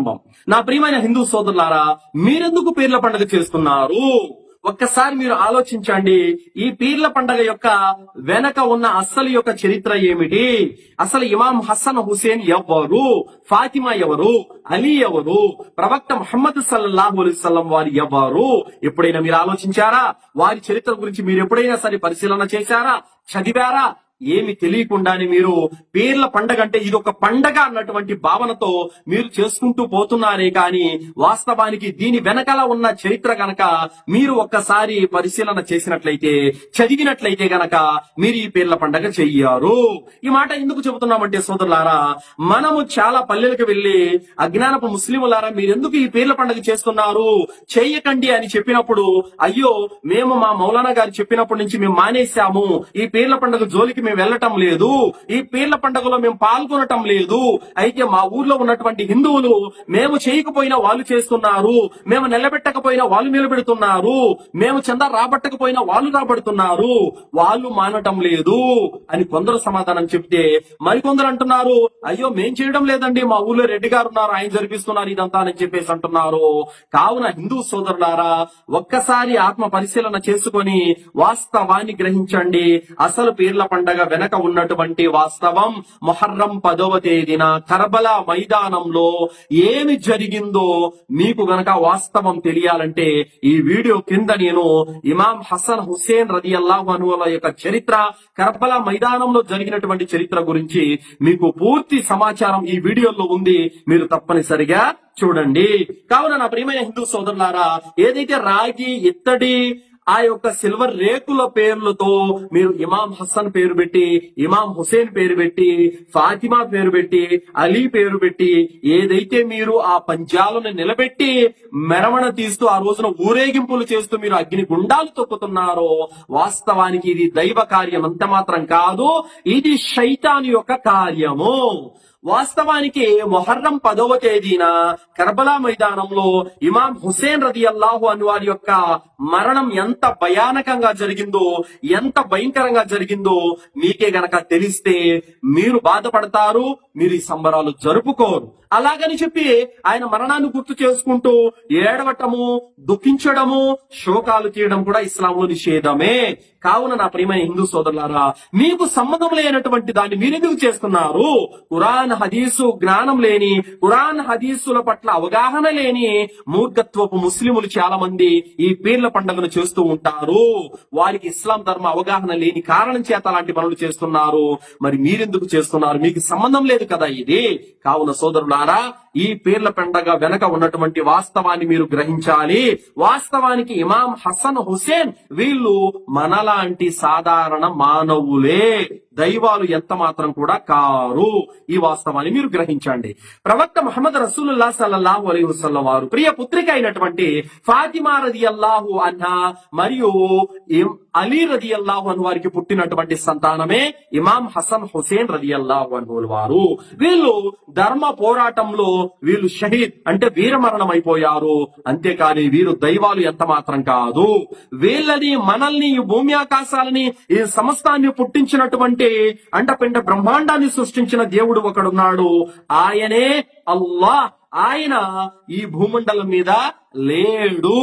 ప్రారంభం. నా ప్రియమైన హిందూ సోదరులారా, మీరెందుకు పీర్ల పండుగ చేస్తున్నారు? ఒక్కసారి మీరు ఆలోచించండి. ఈ పీర్ల పండగ యొక్క వెనక ఉన్న అస్సలు యొక్క చరిత్ర ఏమిటి? అసలు ఇమాం హసన్ హుసేన్ ఎవరు? ఫాతిమా ఎవరు? అలీ ఎవరు? ప్రవక్త ముహమ్మద్ సల్లల్లాహు అలైహి వసల్లం వారు ఎవరు? ఎప్పుడైనా మీరు ఆలోచించారా? వారి చరిత్ర గురించి మీరు ఎప్పుడైనా సరే పరిశీలన చేశారా? చదివారా? ఏమి తెలియకుండానే మీరు పీర్ల పండగ అంటే ఇది ఒక పండగ అన్నటువంటి భావనతో మీరు చేసుకుంటూ పోతున్నారే కానీ వాస్తవానికి దీని వెనకాల ఉన్న చరిత్ర గనక మీరు ఒక్కసారి పరిశీలన చేసినట్లయితే, చదివినట్లయితే గనక మీరు ఈ పీర్ల పండగ చెయ్యారు. ఈ మాట ఎందుకు చెబుతున్నామంటే సోదరులారా, మనము చాలా పల్లెలకు వెళ్లి అజ్ఞానపు ముస్లింలారా మీరెందుకు ఈ పీర్ల పండగ చేస్తున్నారు, చెయ్యకండి అని చెప్పినప్పుడు, అయ్యో మేము మా మౌలానా గారు చెప్పినప్పటి నుంచి మేము మానేశాము, ఈ పీర్ల పండగ జోలికి మేము వెళ్ళటం లేదు, ఈ పీర్ల పండుగలో మేము పాల్గొనటం లేదు, అయితే మా ఊర్లో ఉన్నటువంటి హిందువులు మేము చేయకపోయినా వాళ్ళు చేస్తున్నారు, మేము నిలబెట్టకపోయినా వాళ్ళు నిలబెడుతున్నారు, మేము చందా రాబట్టకపోయినా వాళ్ళు రాబడుతున్నారు, వాళ్ళు మానటం లేదు అని కొందరు సమాధానం చెప్తే, మరికొందరు అంటున్నారు అయ్యో మేం చేయడం లేదండి, మా ఊర్లో రెడ్డి గారు ఉన్నారు ఆయన జరిపిస్తున్నారు ఇదంతా అని చెప్పేసి అంటున్నారు. కావున హిందూ సోదరులారా, ఒక్కసారి ఆత్మ పరిశీలన చేసుకొని వాస్తవాన్ని గ్రహించండి. అసలు పీర్ల పండగ వెనక ఉన్నటువంటి వాస్తవం, మొహర్రం 10వ తేదీన కర్బలా మైదానంలో ఏమి జరిగిందో మీకు గనక వాస్తవం తెలియాలంటే ఈ వీడియో కింద నేను ఇమాం హసన్ హుసేన్ రదియల్లాహు అన్హుల యొక్క చరిత్ర, కర్బలా మైదానంలో జరిగినటువంటి చరిత్ర గురించి మీకు పూర్తి సమాచారం ఈ వీడియోలో ఉంది, మీరు తప్పనిసరిగా చూడండి. కావున నా ప్రియమైన హిందూ సోదరులారా, ఏదైతే రాగి, ఇత్తడి, ఆ యొక్క సిల్వర్ రేకుల పేర్లతో మీరు ఇమాం హసన్ పేరు పెట్టి, ఇమాం హుసేన్ పేరు పెట్టి, ఫాతిమా పేరు పెట్టి, అలీ పేరు పెట్టి ఏదైతే మీరు ఆ పంజాలను నిలబెట్టి మెరవణ తీస్తూ ఆ రోజున ఊరేగింపులు చేస్తూ మీరు అగ్ని గుండాలు తొక్కుతున్నారో, వాస్తవానికి ఇది దైవ కార్యం అంత మాత్రం కాదు, ఇది శైతాను యొక్క కార్యము. వాస్తవానికి మొహర్రం 10వ తేదీన కర్బలా మైదానంలో ఇమాం హుసేన్ రదియల్లాహు అన్హు వారి యొక్క మరణం ఎంత భయానకంగా జరిగిందో, ఎంత భయంకరంగా జరిగిందో మీకే గనక తెలిస్తే మీరు బాధపడతారు, మీరు ఈ సంబరాలు జరుపుకోరు. అలాగని చెప్పి ఆయన మరణాన్ని గుర్తు చేసుకుంటూ ఏడవటము, దుఃఖించడము, శోకాలు తీయడం కూడా ఇస్లాంలో నిషేధమే. కావున నా ప్రియమైన హిందూ సోదరులారా, మీకు సంబంధం లేనటువంటి దాన్ని మీరెందుకు చేస్తున్నారు? ఖురాన్ హదీసు జ్ఞానం లేని, ఖురాన్ హదీసుల పట్ల అవగాహన లేని మూర్ఖత్వపు ముస్లిములు చాలా మంది ఈ పీర్ల పండుగను చేస్తూ ఉంటారు. వారికి ఇస్లాం ధర్మ అవగాహన లేని కారణం చేత అలాంటి పనులు చేస్తున్నారు. మరి మీరెందుకు చేస్తున్నారు? మీకు సంబంధం లేదు కదా ఇది. కావున సోదరులారా, ఈ పీర్ల పండగ వెనక ఉన్నటువంటి వాస్తవాన్ని మీరు గ్రహించాలి. వాస్తవానికి ఇమాం హసన్ హుసేన్ వీళ్ళు మనలాంటి సాధారణ మానవులే, దైవాలు ఎంత మాత్రం కూడా కారు. ఈ వాస్తవాన్ని మీరు గ్రహించండి. ప్రవక్త ముహమ్మద్ రసూలుల్లాహ్ సల్లల్లాహు అలైహి వసల్లం వారు ప్రియ పుత్రిక అయినటువంటి ఫాతిమా రదియల్లాహు అన్హా మరియు అలీ రదియల్లాహు అన్హు వారికి పుట్టినటువంటి సంతానమే ఇమాం హసన్ హుసేన్ రదియల్లాహు అన్హు వారు. వీళ్ళు ధర్మ పోరాటంలో వీళ్ళు షహీద్ అంటే వీరమరణం అయిపోయారు. అంతేకాని వీరు దైవాలు ఎంత మాత్రం కాదు. వీళ్ళని, మనల్ని, ఈ భూమి ఆకాశాలని, ఈ సమస్తాన్ని పుట్టించినటువంటి అండపిండ బ్రహ్మాండాన్ని సృష్టించిన దేవుడు ఒకడున్నాడు, ఆయనే అల్లాహ్. ఆయన ఈ భూమండలం మీద లేడు.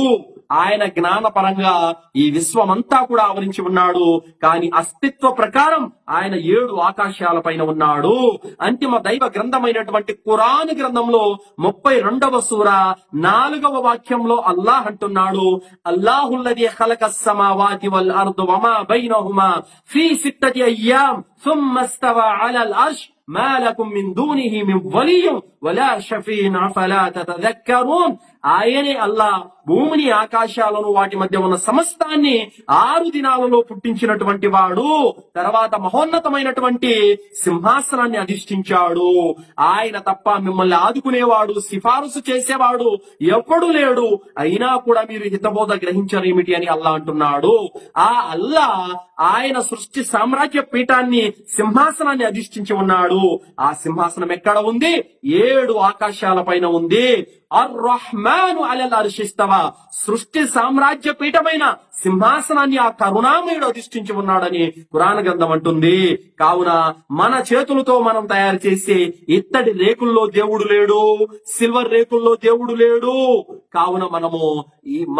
ఆయన జ్ఞానపరంగా ఈ విశ్వమంతా కూడా ఆవరించి ఉన్నాడు. కానీ అస్తిత్వ ప్రకారం ఆయన 7 ఆకాశాల పైన ఉన్నాడు. అంతిమ దైవ గ్రంథమైనటువంటి ఖురాన్ గ్రంథంలో 32వ సూర 4వ వాక్యంలో అల్లాహ్ అంటున్నాడు, అల్లాహుల్లదీ ఖలకస్ సమావాతి వల్ అర్దు వమా బైనహుమా ఫీ 6 అయ్యామ్ థుమ్మ ఇస్తవా అలల్ అర్ష్ మా లకుమ్ మిన్ దూనిహి మిన్ వలియ్యిన్ వలా షఫీన్ అఫలా తతదక్కరూన్. ఆయనే అల్లాహ్ భూమిని, ఆకాశాలను, వాటి మధ్య ఉన్న సమస్తాన్ని 6 దినాలలో పుట్టించినటువంటి వాడు. తర్వాత మహోన్నతమైనటువంటి సింహాసనాన్ని అధిష్ఠించాడు. ఆయన తప్ప మిమ్మల్ని ఆదుకునేవాడు, సిఫారసు చేసేవాడు ఎవ్వడు లేడు. అయినా కూడా మీరు హితబోధ గ్రహించరేమిటి అని అల్లాహ్ అంటున్నాడు. ఆ అల్లాహ్ ఆయన సృష్టి సామ్రాజ్య పీఠాన్ని, సింహాసనాన్ని అధిష్ఠించి ఉన్నాడు. ఉన్నాడు. ఆ సింహాసనం ఎక్కడ ఉంది? 7 ఆకాశాల పైన ఉంది. అర్-రహ్మాను అలల్ అర్షి ఇస్తవా. సృష్టి సామ్రాజ్య పీఠమైన సింహాసనాన్ని ఆ కరుణామయుడు అధిష్ఠించి ఉన్నాడని ఖురాన్ గ్రంథం అంటుంది. కావున మన చేతులతో మనం తయారు చేసే ఇత్తడి రేకుల్లో దేవుడు లేడు, సిల్వర్ రేకుల్లో దేవుడు లేడు. కావున మనము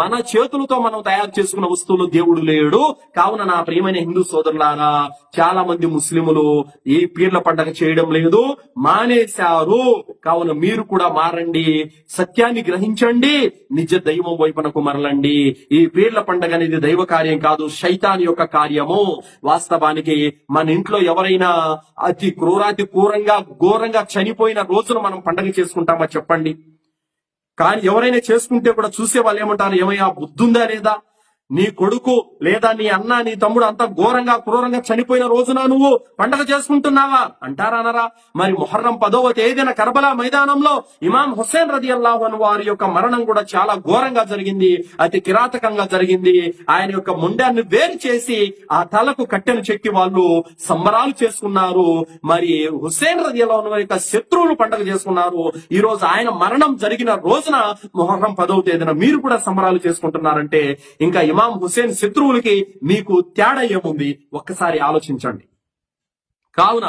మన చేతులతో మనం తయారు చేసుకున్న వస్తువులు దేవుడు లేడు. కావున నా ప్రియమైన హిందూ సోదరులారా, చాలా మంది ముస్లిములు ఈ పీర్ల పండగ చేయడం లేదు, మానేశారు. కావున మీరు కూడా మారండి, సత్యాన్ని గ్రహించండి, నిజ దైవం వైపునకు మరలండి. ఈ పీర్ల పండగ అనేది దైవ కార్యం కాదు, శైతాన్ యొక్క కార్యము. వాస్తవానికి మన ఇంట్లో ఎవరైనా అతి క్రూరాతి ఘోరంగా చనిపోయిన రోజున మనం పండగ చేసుకుంటామా చెప్పండి? కానీ ఎవరైనా చేసుకుంటే కూడా చూసే వాళ్ళు ఏమంటారు, ఏమయ్యా బుద్ధుందా లేదా? నీ కొడుకు లేదా నీ అన్న నీ తమ్ముడు అంత క్రూరంగా చనిపోయిన రోజున నువ్వు పండగ చేసుకుంటున్నావా అంటారా అనరా? మరి మొహర్రం 10వ తేదీన కర్బలా మైదానంలో ఇమాం హుస్సేన్ రదియల్లాహు అన్హు వారి యొక్క మరణం కూడా చాలా ఘోరంగా జరిగింది, అతి కిరాతకంగా జరిగింది. ఆయన యొక్క ముండాన్ని వేరు చేసి ఆ తలకు కట్టెను చెక్కి వాళ్ళు సంబరాలు చేసుకున్నారు. మరి హుస్సేన్ రదియల్లాహు అన్హు యొక్క శత్రువులు పండగ చేసుకున్నారు. ఈ రోజు ఆయన మరణం జరిగిన రోజున మొహర్రం 10వ తేదీన మీరు కూడా సంబరాలు చేసుకుంటున్నారంటే ఇంకా ఇమాం హుస్సేన్ శత్రువులకి మీకు తేడా ఏముంది? ఒక్కసారి ఆలోచించండి. కావున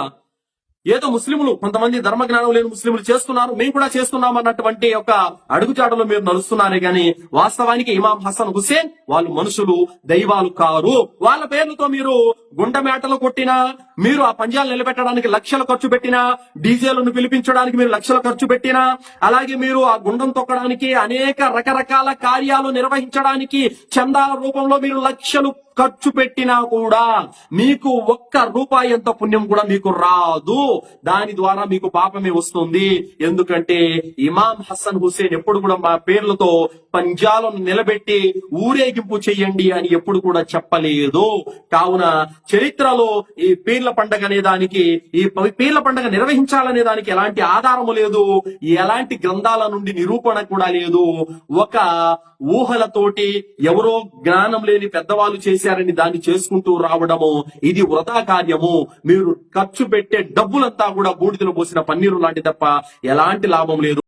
ఏదో ముస్లింలు, కొంతమంది ధర్మజ్ఞానం లేని ముస్లింలు చేస్తున్నారు, మేము కూడా చేస్తున్నాం అన్నటువంటి ఒక అడుగుచాటలో మీరు నడుస్తున్నారే గాని వాస్తవానికి ఇమాం హసన్ హుస్సేన్ వాళ్ళు మనుషులు, దైవాలు కారు. వాళ్ళ పేర్లతో మీరు గుండెమేటలు కొట్టినా, మీరు ఆ పంజాలు నిలబెట్టడానికి లక్షలు ఖర్చు పెట్టినా, డీజేలను పిలిపించడానికి మీరు లక్షలు ఖర్చు పెట్టినా, అలాగే మీరు ఆ గుండం తొక్కడానికి అనేక రకరకాల కార్యాలు నిర్వహించడానికి చందాల రూపంలో మీరు లక్షలు ఖర్చు పెట్టినా కూడా మీకు ఒక్క రూపాయి ఎంత పుణ్యం కూడా మీకు రాదు. దాని ద్వారా మీకు పాపమే వస్తుంది. ఎందుకంటే ఇమాం హసన్ హుస్సేన్ ఎప్పుడు కూడా మా పేర్లతో పంజాలను నిలబెట్టి ఊరేగింపు చెయ్యండి అని ఎప్పుడు కూడా చెప్పలేదు. కావున చరిత్రలో ఈ పీర్ల పండగ అనే దానికి, ఈ పీర్ల పండగ నిర్వహించాలనే దానికి ఎలాంటి ఆధారము లేదు, ఎలాంటి గ్రంథాల నుండి నిరూపణ కూడా లేదు. ఒక ఊహలతోటి ఎవరో జ్ఞానం లేని పెద్దవాళ్ళు చేశారని దాన్ని చేసుకుంటూ రావడము ఇది వృధా కార్యము. మీరు ఖర్చు పెట్టే డబ్బులంతా కూడా బూడిదలో పోసిన పన్నీరు లాంటి తప్ప ఎలాంటి లాభం లేదు.